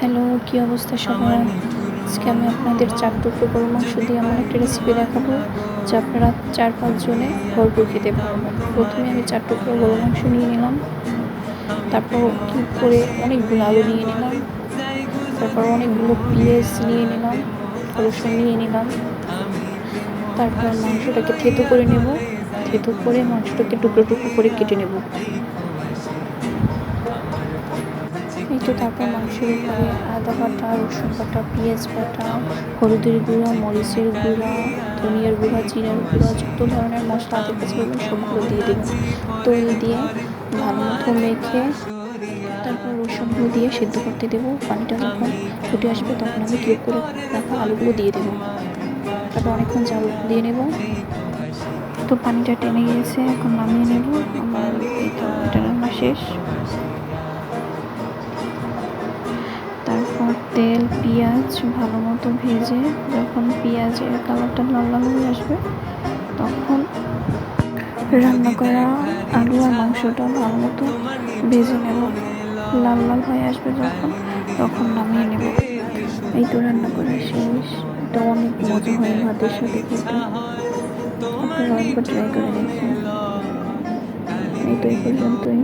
Hello, কি অবস্থা সবার? আজকে আমি আপনাদের 4 টুকরো গরুর মাংস দিয়ে এমন একটা রেসিপি দেখাবো যা আপনারা 4-5 জনে ভরপুর খেতে পারবেন। প্রথমে আমি 4 টুকরো গরুর মাংস নিয়ে নিলাম, তারপর কিউব করে অনেকগুলো আলু নিয়ে নিলাম, তারপর অনেকগুলো পেঁয়াজ নিয়ে নিলাম, রসুন নিয়ে নিলাম, তারপর মাংসটাকে থেতো করে নেব। থেতো করে মাংসটাকে টুকরো টুকরো করে কেটে নেব। এই তো তারপর মাংসের উপরে আদা বাটা, রসুন বাটা, পেঁয়াজ বাটা, হলুদের গুঁড়া, মরিচের গুঁড়া, ধনিয়ার গুঁড়া, জিরার গুঁড়া, যত ধরনের মশলা হাতের কাছে পাবেন সবগুলো দিয়ে দেবেন। তেল দিয়ে ভালো মতো মেখে তারপর রসুনগুলো দিয়ে সেদ্ধ করতে দেবো। পানিটা যখন ফুটে আসবে তখন আমি কিউব করে রাখা আলুগুলো দিয়ে দেবো। তারপর অনেকক্ষণ জাল দিয়ে নেব। তো পানিটা টেনে গিয়েছে, এখন নামিয়ে নেব। আমার এই তো এটা রান্না শেষ। তারপর তেল পেঁয়াজ ভালো মতো ভেজে যখন পেঁয়াজের কালারটা লাল লাল হয়ে আসবে তখন রান্না করা আলু আর মাংসটা ভালো মতো ভেজে নেব। লাল লাল হয়ে আসবে যখন তখন নামিয়ে নেব। এই তো রান্না করা শেষ। এটা অনেক মজা হয় ভাতের সাথে খেতে, আপনারা একবার ট্রাই করে দেখবেন। এই তো এই পর্যন্তই।